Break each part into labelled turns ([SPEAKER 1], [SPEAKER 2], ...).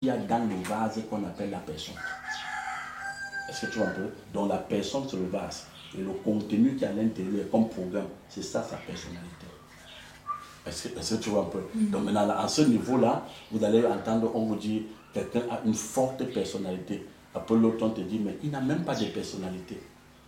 [SPEAKER 1] il y a dans le vase qu'on appelle la personne. Est-ce que tu vois un peu? Donc la personne, c'est le vase. Et le contenu qui est à l'intérieur comme programme, c'est ça sa personnalité. Est-ce que tu vois un peu? Donc maintenant, à ce niveau-là, vous allez entendre, on vous dit, quelqu'un a une forte personnalité. Après l'autre, on te dit, mais il n'a même pas de personnalité.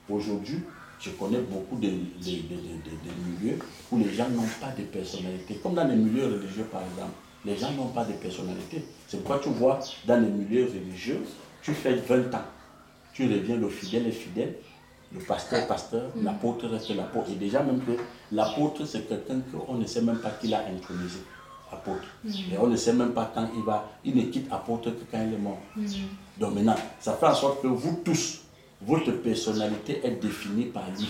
[SPEAKER 1] Aujourd'hui, je connais beaucoup de milieux où les gens n'ont pas de personnalité. Comme dans les milieux religieux, par exemple, les gens n'ont pas de personnalité. C'est pourquoi tu vois, dans les milieux religieux, tu fais 20 ans. Tu reviens, le fidèle est fidèle, le pasteur est pasteur, l'apôtre reste l'apôtre. Et déjà même que l'apôtre, c'est quelqu'un qu'on ne sait même pas qui l'a intronisé, apôtre. Et on ne sait même pas quand il ne quitte apôtre que quand il est mort. Donc maintenant, ça fait en sorte que vous tous, votre personnalité est définie par lui.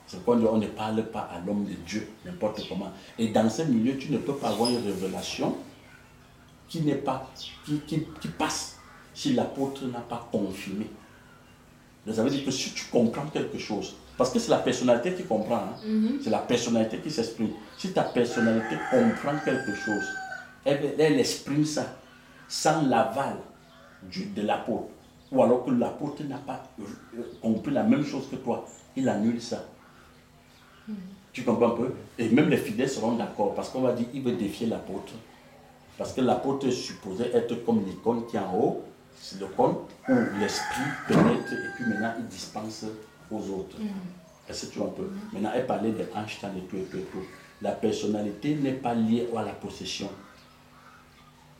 [SPEAKER 1] C'est pourquoi on ne parle pas à l'homme de Dieu, n'importe comment. Et dans ce milieu, tu ne peux pas avoir une révélation qui passe si l'apôtre n'a pas confirmé. Ça veut dire que si tu comprends quelque chose, parce que c'est la personnalité qui comprend, hein? C'est la personnalité qui s'exprime. Si ta personnalité comprend quelque chose, elle exprime ça sans l'aval de l'apôtre, ou alors que l'apôtre n'a pas compris la même chose que toi, il annule ça. Tu comprends un peu? Et même les fidèles seront d'accord, parce qu'on va dire qu'il veut défier l'apôtre. Parce que l'apôtre est supposé être comme l'icône qui est en haut, c'est le cône où l'esprit pénètre et puis maintenant il dispense aux autres. Est-ce que tu vois un peu? Maintenant, elle parlait de Einstein et tout. La personnalité n'est pas liée à la possession.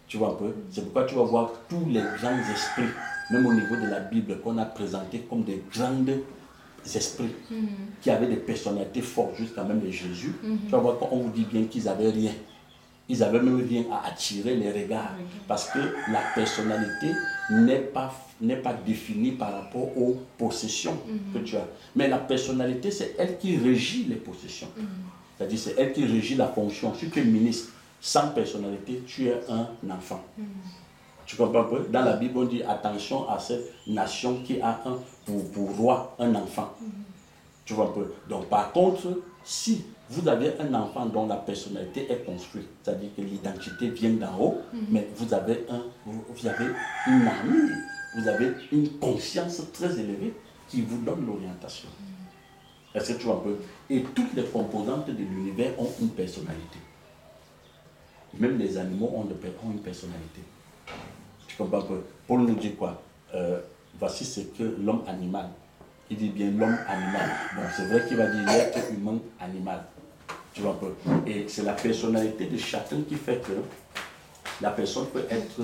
[SPEAKER 1] Tu vois un peu? C'est pourquoi tu vas voir tous les grands esprits, même au niveau de la Bible, qu'on a présentés comme des grands esprits qui avaient des personnalités fortes, jusqu'à même de Jésus. Tu vas voir qu'on vous dit bien qu'ils n'avaient rien. Ils avaient même rien à attirer les regards. Parce que la personnalité n'est pas définie par rapport aux possessions que tu as. Mais la personnalité, c'est elle qui régit les possessions. C'est-à-dire, c'est elle qui régit la fonction. Si tu es ministre, sans personnalité, tu es un enfant. Tu comprends un peu? Dans la Bible, on dit attention à cette nation qui a pour roi un enfant. Tu vois un peu? Donc, par contre, si vous avez un enfant dont la personnalité est construite, c'est-à-dire que l'identité vient d'en haut, mais vous avez une armure, vous avez une conscience très élevée qui vous donne l'orientation. Est-ce que tu vois un peu? Et toutes les composantes de l'univers ont une personnalité. Même les animaux ont une personnalité. Tu comprends un peu? Paul nous dit quoi? Voici ce que l'homme animal. Il dit bien l'homme animal. Bon, c'est vrai qu'il va dire l'être humain animal. Tu vois un peu? Et c'est la personnalité de chacun qui fait que la personne peut être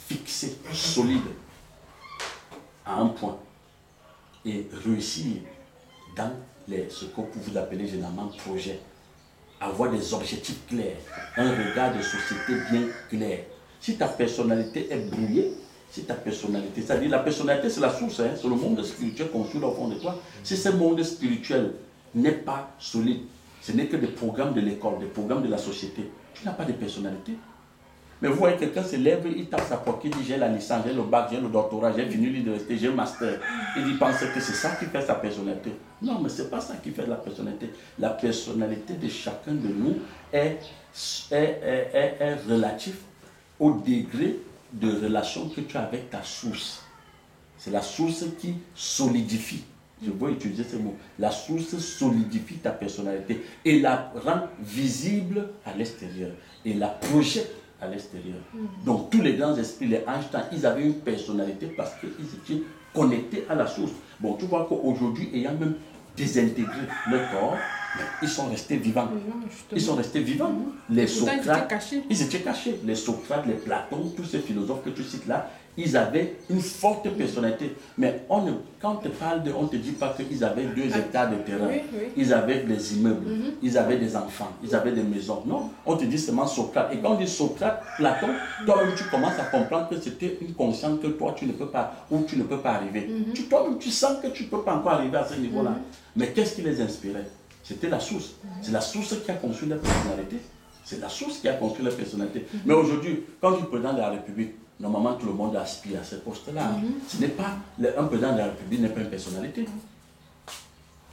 [SPEAKER 1] fixée, solide, à un point. Et réussir dans ce que vous appelez généralement projet. Avoir des objectifs clairs, un regard de société bien clair. Si ta personnalité est brouillée, si ta personnalité, c'est-à-dire la personnalité c'est la source, hein, c'est le monde spirituel construit au fond de toi. Si ce monde spirituel n'est pas solide, ce n'est que des programmes de l'école, des programmes de la société, tu n'as pas de personnalité. Mais vous voyez, quelqu'un se lève, il tape sa poitrine, il dit j'ai la licence, j'ai le bac, j'ai le doctorat, j'ai fini l'université, j'ai le master. Il pense que c'est ça qui fait sa personnalité. Non, mais ce n'est pas ça qui fait la personnalité. La personnalité de chacun de nous est relative au degré de relation que tu as avec ta source. C'est la source qui solidifie. Je veux utiliser ce mot. La source solidifie ta personnalité et la rend visible à l'extérieur et la projette à l'extérieur. Donc tous les grands esprits, les Einstein, ils avaient une personnalité parce qu'ils étaient connectés à la source. Bon, tu vois qu'aujourd'hui, ayant même désintégré leur corps, ils sont restés vivants. Ils sont restés vivants. Les Socrates, ils étaient cachés. Les Socrates, les Platon, tous ces philosophes que tu cites là, ils avaient une forte personnalité. Mais quand on te parle on ne te dit pas qu'ils avaient 2 hectares de terrain. Ils avaient des immeubles, ils avaient des enfants, ils avaient des maisons. Non, on te dit seulement Socrate. Et quand on dit Socrate, Platon, toi-même tu commences à comprendre que c'était une conscience que toi tu ne peux pas, ou tu ne peux pas arriver. Toi-même tu sens que tu ne peux pas encore arriver à ce niveau-là. Mais qu'est-ce qui les inspirait? C'était la source. C'est la source qui a construit la personnalité. C'est la source qui a construit la personnalité. Mais aujourd'hui, quand tu es président de la République, normalement tout le monde aspire à ce poste-là. Ce n'est pas, un président de la République n'est pas une personnalité.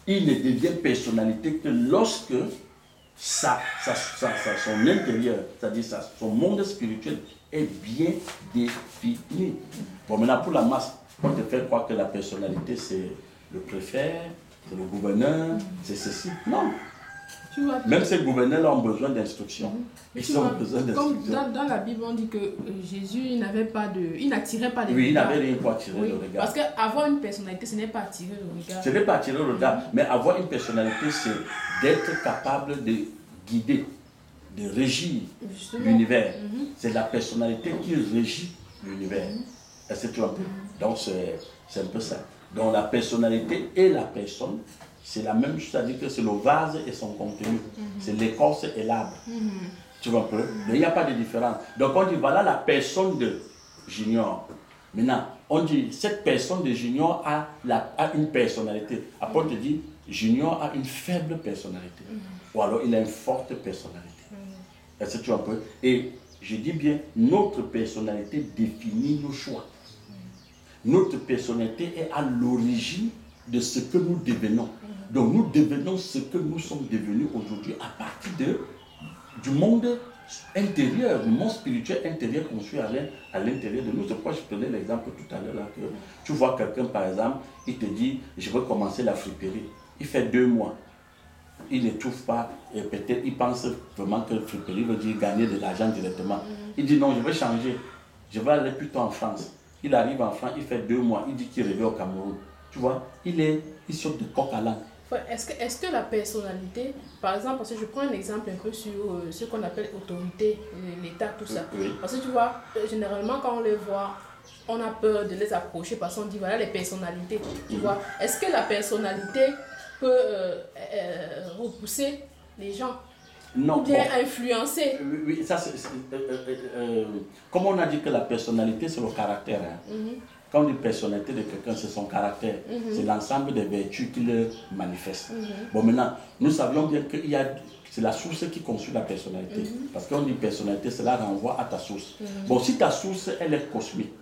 [SPEAKER 1] Il ne devient personnalité que lorsque son intérieur, c'est-à-dire son monde spirituel est bien défini. Bon, maintenant pour la masse, on te fait croire que la personnalité c'est le préfet, c'est le gouverneur, c'est ceci. Non. Tu vois, même ces gouverneurs ont besoin d'instruction. Ils ont besoin d'instruction.
[SPEAKER 2] Comme dans la Bible, on dit que Jésus il n'attirait pas les regards.
[SPEAKER 1] Oui, il n'avait rien pour attirer le regard.
[SPEAKER 2] Parce qu'avoir une personnalité, ce n'est pas attirer le regard.
[SPEAKER 1] Ce n'est pas attirer le regard, mais avoir une personnalité, c'est d'être capable de guider, de régir l'univers. C'est la personnalité qui régit l'univers. Est-ce que tu vois un peu? Donc, c'est un peu ça. Donc, la personnalité et la personne, c'est la même chose, c'est-à-dire que c'est le vase et son contenu. C'est l'écorce et l'arbre. Tu vois un peu? Mais il n'y a pas de différence. Donc, on dit, voilà la personne de Junior. Maintenant, on dit, cette personne de Junior a une personnalité. Après, on te dit, Junior a une faible personnalité. Ou alors, il a une forte personnalité. Est-ce que tu vois un peu? Et je dis bien, notre personnalité définit nos choix. Notre personnalité est à l'origine de ce que nous devenons. Donc nous devenons ce que nous sommes devenus aujourd'hui à partir du monde intérieur, du monde spirituel intérieur construit à l'intérieur de nous. C'est pourquoi je prenais l'exemple tout à l'heure là, que tu vois quelqu'un par exemple, il te dit je veux commencer la friperie. Il fait 2 mois. Il ne trouve pas, et peut-être il pense vraiment que la friperie veut dire gagner de l'argent directement. Il dit non, je vais changer. Je vais aller plutôt en France. Il arrive en France, il fait 2 mois, il dit qu'il revient au Cameroun. Tu vois, il saute de coq à l'âne.
[SPEAKER 2] Est-ce que la personnalité, par exemple, parce que je prends un exemple un peu sur ce qu'on appelle autorité, l'État, tout ça.
[SPEAKER 1] Oui.
[SPEAKER 2] Parce que tu vois, généralement quand on les voit, on a peur de les approcher parce qu'on dit voilà les personnalités. Tu vois, est-ce que la personnalité peut repousser les gens?
[SPEAKER 1] Non,
[SPEAKER 2] ou bien influencer?
[SPEAKER 1] Oui, ça c'est... comme on a dit que la personnalité c'est le caractère. Hein. Quand on dit personnalité de quelqu'un, c'est son caractère. C'est l'ensemble des vertus qu'il manifeste. Bon, maintenant, nous savions bien que c'est la source qui construit la personnalité. Parce qu'on dit personnalité, cela renvoie à ta source. Bon, si ta source, elle est cosmique,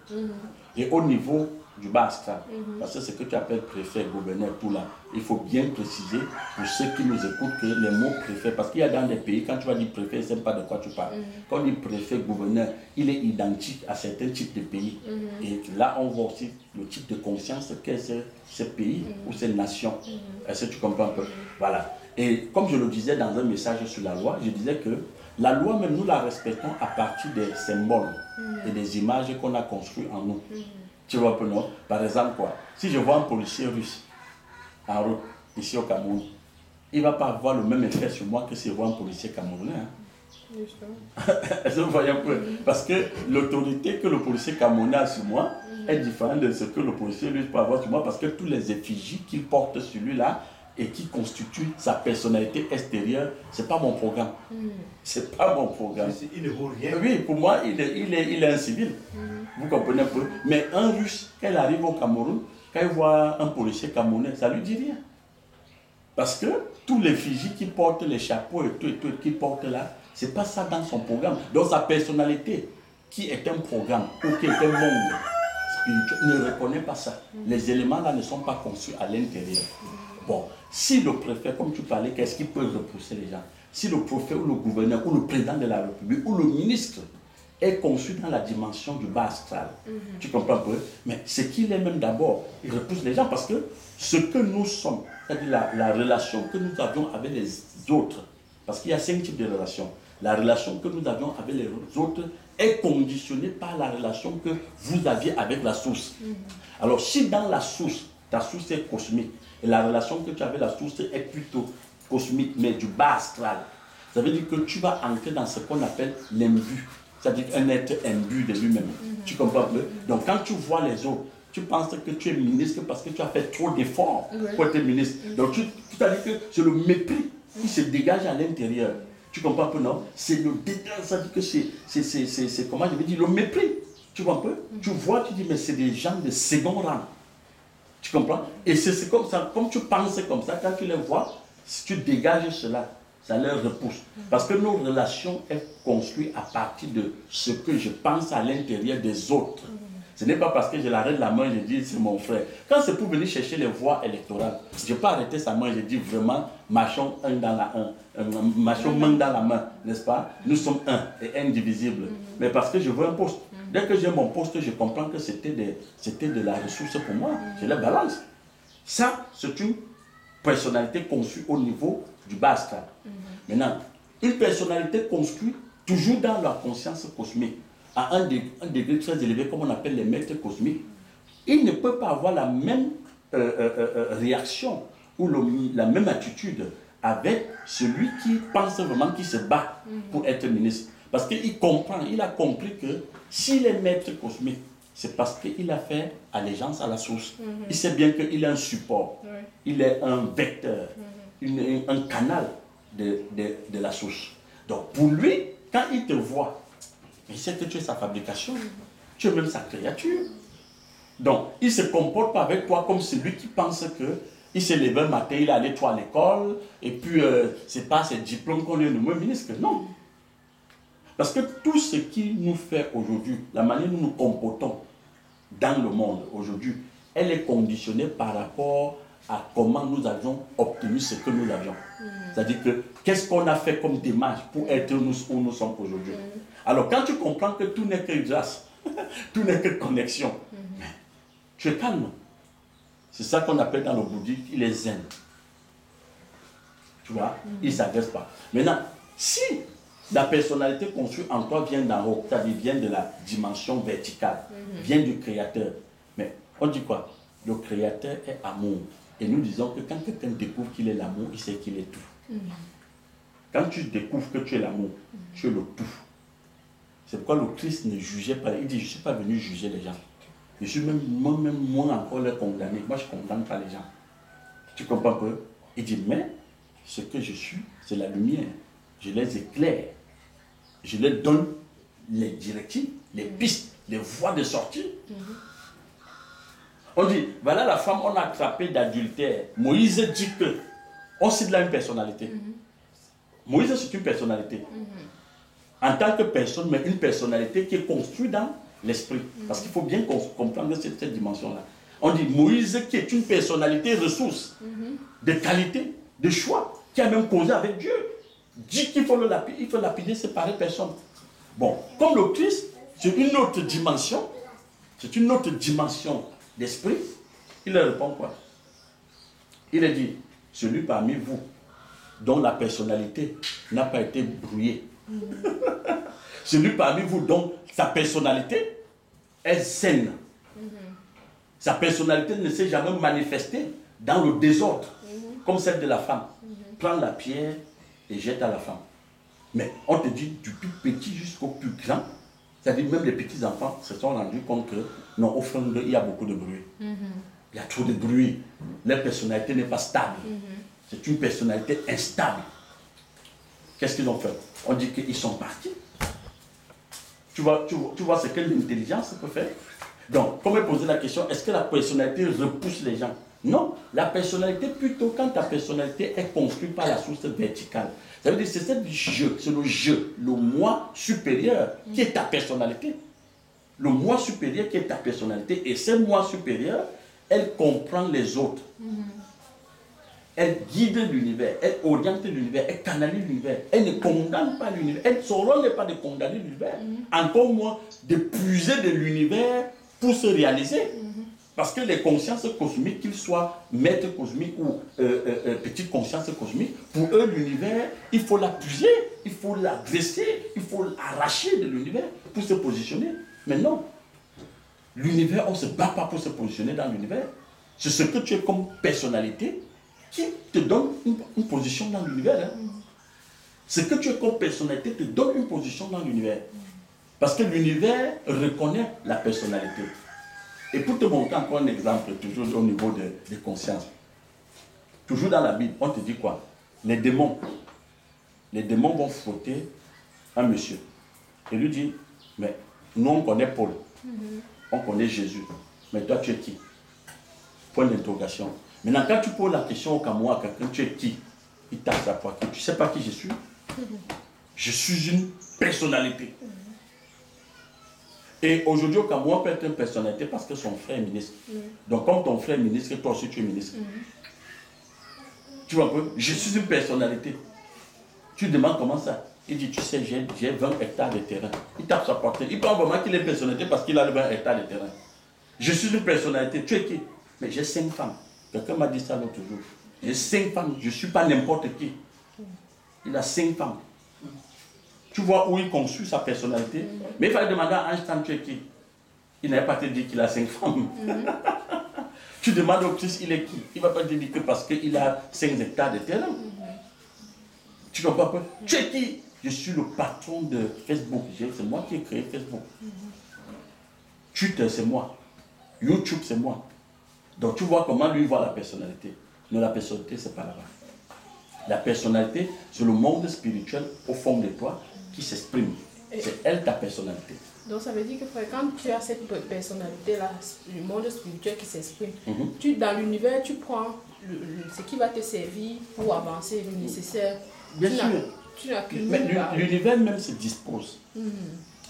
[SPEAKER 1] et au niveau du bas astral, parce que c'est ce que tu appelles préfet, gouverneur, tout là, il faut bien préciser pour ceux qui nous écoutent que les mots préfet, parce qu'il y a dans des pays, quand tu vas dire préfet, c'est pas de quoi tu parles. Quand on dit préfet, gouverneur, il est identique à certains types de pays. Et là, on voit aussi le type de conscience qu'est ce pays ou cette nation. Est-ce que tu comprends un peu? Voilà. Et comme je le disais dans un message sur la loi, je disais que la loi, même nous la respectons à partir des symboles et des images qu'on a construites en nous. Tu vois un peu, non? Par exemple, quoi? Si je vois un policier russe en route, ici au Cameroun, il ne va pas avoir le même effet sur moi que si je vois un policier camerounais. Hein? Est-ce que vous voyez un peu? Parce que l'autorité que le policier camerounais a sur moi est différente de ce que le policier russe peut avoir sur moi, parce que tous les effigies qu'il porte sur lui là, et qui constitue sa personnalité extérieure, ce n'est pas mon programme. C'est pas mon programme.
[SPEAKER 3] Il ne vaut rien.
[SPEAKER 1] Oui, pour moi, il est un civil. Vous comprenez un peu? Mais un Russe, quand il arrive au Cameroun, quand il voit un policier camerounais, ça ne lui dit rien. Parce que tous les effigies qui portent les chapeaux et tout qu'il porte là, ce n'est pas ça dans son programme. Donc sa personnalité, qui est un programme ou qui est un monde spirituel, ne reconnaît pas ça. Les éléments là ne sont pas conçus à l'intérieur. Bon, si le préfet, comme tu parlais, qu'est-ce qui peut repousser les gens? Si le préfet ou le gouverneur ou le président de la République ou le ministre est conçu dans la dimension du bas astral, tu comprends un peu? Mais ce qu'il est même d'abord, il repousse les gens parce que ce que nous sommes, c'est-à-dire la relation que nous avions avec les autres, parce qu'il y a 5 types de relations. La relation que nous avions avec les autres est conditionnée par la relation que vous aviez avec la source. Alors si dans la source, ta source est cosmique, et la relation que tu as avec la source est plutôt cosmique, mais du bas astral, ça veut dire que tu vas entrer dans ce qu'on appelle l'imbu, c'est-à-dire un être imbu de lui-même. Tu comprends un peu? Donc quand tu vois les autres, tu penses que tu es ministre parce que tu as fait trop d'efforts pour être ministre. Donc tu as dit que c'est le mépris qui se dégage à l'intérieur. Tu comprends un peu, non? C'est le dédain, ça veut dire que c'est comment je vais dire, le mépris. Tu vois un peu? Tu vois, tu dis, mais c'est des gens de second rang. Tu comprends? Et c'est comme ça, comme tu penses comme ça, quand tu les vois, si tu dégages cela, ça leur repousse. Parce que nos relations sont construites à partir de ce que je pense à l'intérieur des autres. Ce n'est pas parce que je l'arrête la main, je dis c'est mon frère. Quand c'est pour venir chercher les voix électorales, je n'ai pas arrêté sa main, je dis vraiment, marchons un dans la marchons main dans la main, n'est-ce pas? Nous sommes un et indivisibles. Mais parce que je veux un poste. Dès que j'ai mon poste, je comprends que c'était de la ressource pour moi. Je les balance. Ça, c'est une personnalité conçue au niveau du bas stade. Maintenant, une personnalité construite toujours dans la conscience cosmique, à un degré très élevé, comme on appelle les maîtres cosmiques, il ne peut pas avoir la même réaction ou la même attitude avec celui qui pense vraiment, qui se bat pour être ministre. Parce qu'il comprend, il a compris que s'il est maître cosmique, c'est parce qu'il a fait allégeance à la source. Il sait bien qu'il est un support, il est un vecteur, un canal de la source. Donc pour lui, quand il te voit, il sait que tu es sa fabrication, tu es même sa créature. Donc il ne se comporte pas avec toi comme celui qui pense que il s'est levé un matin, il est allé toi à l'école, et puis c'est pas ses diplômes qu'on lui a nommé ministre. Non. Parce que tout ce qui nous fait aujourd'hui, la manière dont nous nous comportons dans le monde aujourd'hui, elle est conditionnée par rapport à comment nous avions obtenu ce que nous avions. C'est-à-dire que qu'est-ce qu'on a fait comme démarche pour être où nous sommes aujourd'hui. Alors quand tu comprends que tout n'est que grâce, tout n'est que connexion, tu es calme. C'est ça qu'on appelle dans le bouddhisme, il est zen. Tu vois, il ne s'agresse pas. Maintenant, si la personnalité construite en toi vient d'en haut, c'est-à-dire vient de la dimension verticale, vient du Créateur. Mais on dit quoi? Le Créateur est amour. Et nous disons que quand quelqu'un découvre qu'il est l'amour, il sait qu'il est tout. Quand tu découvres que tu es l'amour, tu es le tout. C'est pourquoi le Christ ne jugeait pas. Il dit, je ne suis pas venu juger les gens. Je suis même moi encore les condamner. Moi, je ne condamne pas les gens. Tu comprends un peu? Il dit, mais ce que je suis, c'est la lumière. Je les éclaire. Je leur donne les directives, les pistes, les voies de sortie. On dit, voilà la femme, on a attrapé d'adultère. Moïse dit que, on cite là une personnalité. Moïse, c'est une personnalité. En tant que personne, mais une personnalité qui est construite dans l'esprit. Parce qu'il faut bien comprendre cette dimension-là. On dit, Moïse qui est une personnalité ressource, de qualité, de choix, qui a même causé avec Dieu. Dit qu'il faut le lapider, il faut lapider séparer personne. Bon, comme le Christ, c'est une autre dimension, d'esprit, il leur répond quoi? Il a dit, celui parmi vous dont la personnalité n'a pas été brouillée, celui parmi vous dont sa personnalité est saine, sa personnalité ne s'est jamais manifestée dans le désordre, comme celle de la femme. Prends la pierre et jette à la femme. Mais on te dit du plus petit jusqu'au plus grand, c'est-à-dire même les petits enfants se sont rendus compte que non, au fond il y a beaucoup de bruit. Il y a trop de bruit. Leur personnalité n'est pas stable. C'est une personnalité instable. Qu'est-ce qu'ils ont fait? On dit qu'ils sont partis. Tu vois ce que l'intelligence peut faire? Donc, comme poser la question, est-ce que la personnalité repousse les gens? Non, la personnalité, plutôt quand ta personnalité est construite par la source verticale. Ça veut dire que c'est le jeu, le moi supérieur qui est ta personnalité. Le moi supérieur qui est ta personnalité. Et ce moi supérieur, elle comprend les autres. Elle guide l'univers, elle oriente l'univers, elle canalise l'univers. Elle ne condamne pas l'univers. Son rôle n'est pas de condamner l'univers. Encore moins de puiser de l'univers pour se réaliser. Parce que les consciences cosmiques, qu'ils soient maîtres cosmiques ou petites consciences cosmiques, pour eux, l'univers, il faut la puiser, il faut la dresser, il faut l'arracher de l'univers pour se positionner. Mais non, l'univers, on ne se bat pas pour se positionner dans l'univers. C'est ce que tu es comme personnalité qui te donne une position dans l'univers. Ce que tu es comme personnalité te donne une position dans l'univers. Parce que l'univers reconnaît la personnalité. Et pour te montrer encore un exemple, toujours au niveau de conscience, toujours dans la Bible, on te dit quoi? Les démons vont frotter un monsieur. Et lui dit, mais nous on connaît Paul, on connaît Jésus, mais toi tu es qui? Point d'interrogation. Maintenant quand tu poses la question au Cameroun à quelqu'un, tu es qui? Il tape sa poitrine. Tu ne sais pas qui je suis? Je suis une personnalité. Et aujourd'hui, au Cameroun, on peut être une personnalité parce que son frère est ministre. Donc, comme ton frère est ministre, toi aussi tu es ministre. Tu vois un peu? Je suis une personnalité. Tu demandes comment ça? Il dit, tu sais, j'ai 20 hectares de terrain. Il tape sa portée. Il pense vraiment qu'il est personnalité parce qu'il a 20 hectares de terrain. Je suis une personnalité. Tu es qui? Mais j'ai 5 femmes. Quelqu'un m'a dit ça l'autre jour. J'ai 5 femmes. Je ne suis pas n'importe qui. Il a 5 femmes. Tu vois où il construit sa personnalité. Mais il fallait demander à Einstein, tu es qui? Il n'avait pas te dire qu'il a 5 femmes. Tu demandes au Christ, il est qui? Il ne va pas te dire que parce qu'il a 5 hectares de terrain. Tu comprends pas? Tu es qui? Je suis le patron de Facebook. C'est moi qui ai créé Facebook. Twitter, c'est moi. YouTube, c'est moi. Donc tu vois comment lui voit la personnalité. Non, la personnalité, c'est pas là-bas. La personnalité, c'est le monde spirituel au fond de toi qui s'exprime. C'est elle ta personnalité.
[SPEAKER 2] Donc ça veut dire que frère, quand tu as cette personnalité-là, le monde spirituel qui s'exprime, dans l'univers, tu prends ce qui va te servir pour avancer, le nécessaire.
[SPEAKER 1] Bien sûr. Mais l'univers même se dispose.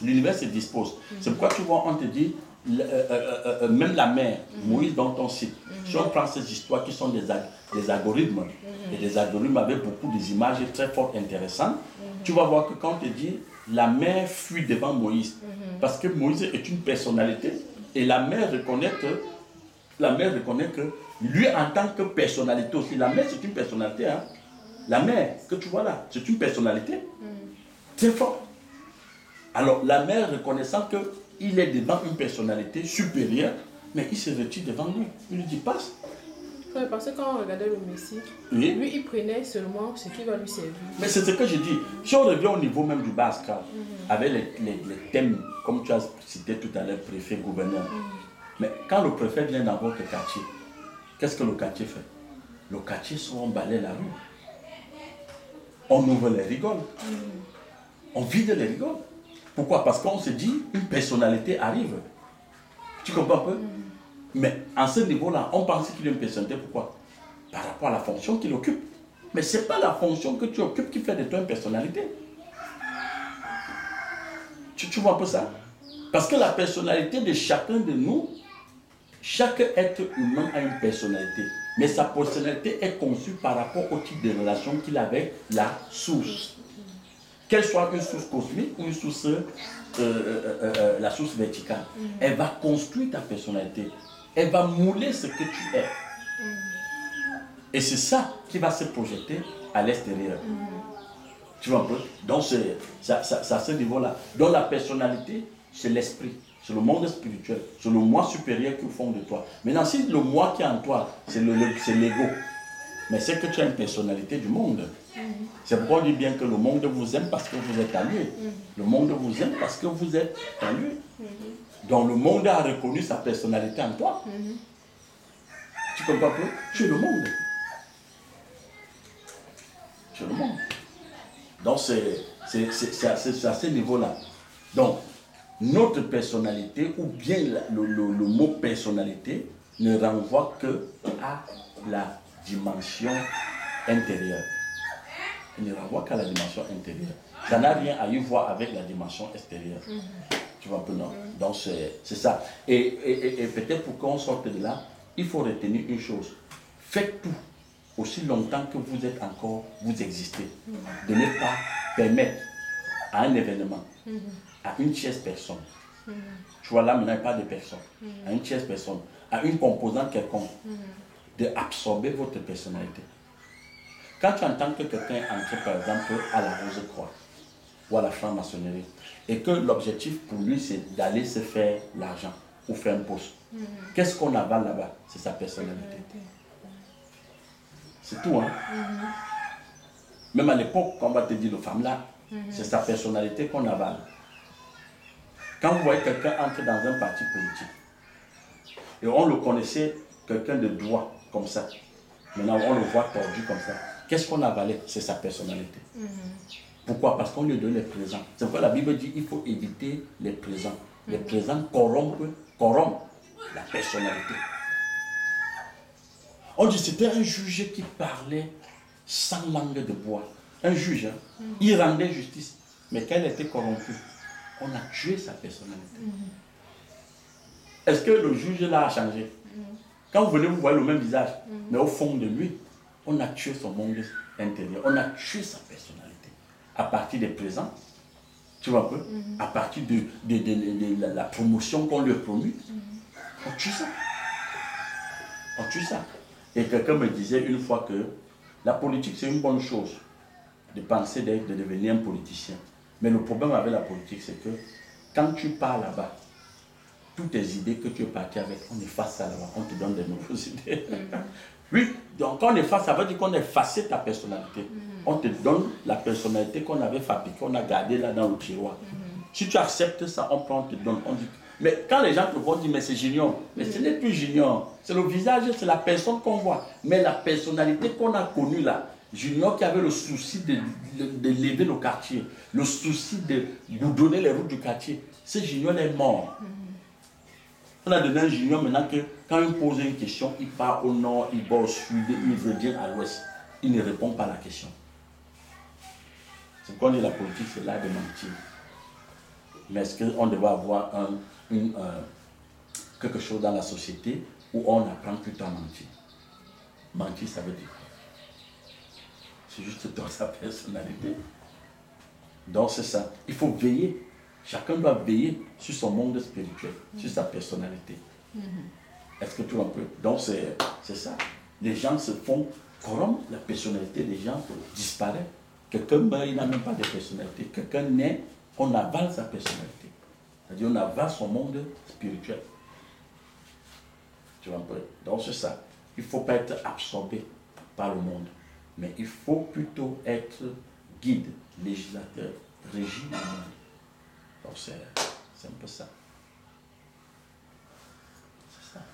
[SPEAKER 1] L'univers se dispose. C'est pourquoi tu vois, on te dit, même la mer, Moïse dans ton site, si on prend ces histoires qui sont des algorithmes, et des algorithmes avec beaucoup d'images très fortes, intéressantes, tu vas voir que quand on te dit, la mer fuit devant Moïse, parce que Moïse est une personnalité, et la mer reconnaît que lui en tant que personnalité aussi, la mer c'est une personnalité, hein. La mère que tu vois là, c'est une personnalité très forte. Alors la mère reconnaissant qu'il est devant une personnalité supérieure, mais il se retire devant lui. Il lui dit passe.
[SPEAKER 2] Ouais, parce que quand on regardait le Messie, lui il prenait seulement ce qui va lui servir.
[SPEAKER 1] Mais c'est ce que je dis. Si on revient au niveau même du Bascal, avec les thèmes, comme tu as cité tout à l'heure, préfet, gouverneur. Mais quand le préfet vient dans votre quartier, qu'est-ce que le quartier fait? Le quartier, souvent, balaye la rue. On ouvre les rigoles. On vide les rigoles. Pourquoi? Parce qu'on se dit, une personnalité arrive. Tu comprends un peu? Mais à ce niveau-là, on pense qu'il a une personnalité. Pourquoi? Par rapport à la fonction qu'il occupe. Mais ce n'est pas la fonction que tu occupes qui fait de toi une personnalité. Tu vois un peu ça? Parce que la personnalité de chacun de nous, chaque être humain a une personnalité. Mais sa personnalité est conçue par rapport au type de relation qu'il a avec la source. Qu'elle soit une source cosmique ou une source, la source verticale. Elle va construire ta personnalité. Elle va mouler ce que tu es. Et c'est ça qui va se projeter à l'extérieur. Tu vois un peu? Donc c'est à ce niveau-là. Donc la personnalité, c'est l'esprit. C'est le monde spirituel, c'est le moi supérieur qui est au fond de toi. Maintenant, si le moi qui est en toi, c'est l'ego, mais c'est que tu as une personnalité du monde. C'est pourquoi on dit bien que le monde vous aime parce que vous êtes à lui. Le monde vous aime parce que vous êtes à lui. Donc le monde a reconnu sa personnalité en toi. Tu comprends pas? Tu es le monde. Tu es le monde. Donc c'est à ce niveau-là. Donc, notre personnalité, ou bien le mot personnalité, ne renvoie que à la dimension intérieure. Il ne renvoie qu'à la dimension intérieure. Ça n'a rien à y voir avec la dimension extérieure. Tu vois un peu, non? Donc c'est ça. Et peut-être pour qu'on sorte de là, il faut retenir une chose. Faites tout aussi longtemps que vous êtes encore, vous existez. De ne pas permettre à un événement, à une tierce personne, tu vois là maintenant il n'y a pas de personne, à une tierce personne, à une composante quelconque, d'absorber votre personnalité. Quand tu entends que quelqu'un entre par exemple à la Rose-Croix ou à la franc-maçonnerie et que l'objectif pour lui c'est d'aller se faire l'argent ou faire un poste, qu'est-ce qu'on avale là-bas? C'est sa personnalité. C'est tout, hein? Même à l'époque, quand on va te dire le femme là, c'est sa personnalité qu'on avale. Quand vous voyez quelqu'un entrer dans un parti politique, et on le connaissait, quelqu'un de droit, comme ça, maintenant on le voit tordu comme ça, qu'est-ce qu'on avalait? C'est sa personnalité. Pourquoi? Parce qu'on lui donne les présents. C'est pourquoi la Bible dit qu'il faut éviter les présents. Les présents corrompent la personnalité. On dit c'était un juge qui parlait sans langue de bois. Un juge, hein? Il rendait justice. Mais qu'elle était corrompue. on a tué sa personnalité. Est-ce que le juge là a changé? Quand vous venez, vous voyez le même visage, mais au fond de lui, on a tué son monde intérieur, on a tué sa personnalité. À partir des présents, tu vois un peu, à partir de la promotion qu'on lui a promue, on tue ça. On tue ça. Et quelqu'un me disait une fois que la politique, c'est une bonne chose de penser de devenir un politicien. Mais le problème avec la politique, c'est que quand tu pars là-bas, toutes tes idées que tu es parti avec, on efface ça là-bas, on te donne des nouvelles idées. Oui, donc quand on efface, ça veut dire qu'on a effacé ta personnalité. On te donne la personnalité qu'on avait fabriquée, on a gardée là dans le tiroir. Si tu acceptes ça, on prend, on te donne. On dit... Mais quand les gens te voient, dire mais c'est Junior. Mais ce n'est plus Junior. C'est le visage, c'est la personne qu'on voit. Mais la personnalité qu'on a connue là, Junior qui avait le souci de lever le quartier, le souci de boudonner les routes du quartier, ce Junior est mort. On a donné un Junior maintenant que quand il pose une question, il part au nord, il va au sud, il revient à l'ouest. Il ne répond pas à la question. C'est qu'on dit la politique, c'est l'art de mentir. Mais est-ce qu'on devrait avoir quelque chose dans la société où on apprend plutôt à mentir? Mentir, ça veut dire quoi? C'est juste dans sa personnalité. Donc c'est ça. Il faut veiller. Chacun doit veiller sur son monde spirituel, sur sa personnalité. Est-ce que tu vois un peu? Donc c'est ça. Les gens se font corrompre, la personnalité des gens disparaît. Quelqu'un meurt, il n'a même pas de personnalité. Quelqu'un naît, on avale sa personnalité. C'est-à-dire on avale son monde spirituel. Tu vois un peu? Donc c'est ça. Il ne faut pas être absorbé par le monde, mais il faut plutôt être guide, législateur, régir le monde. Donc c'est un peu ça. C'est ça.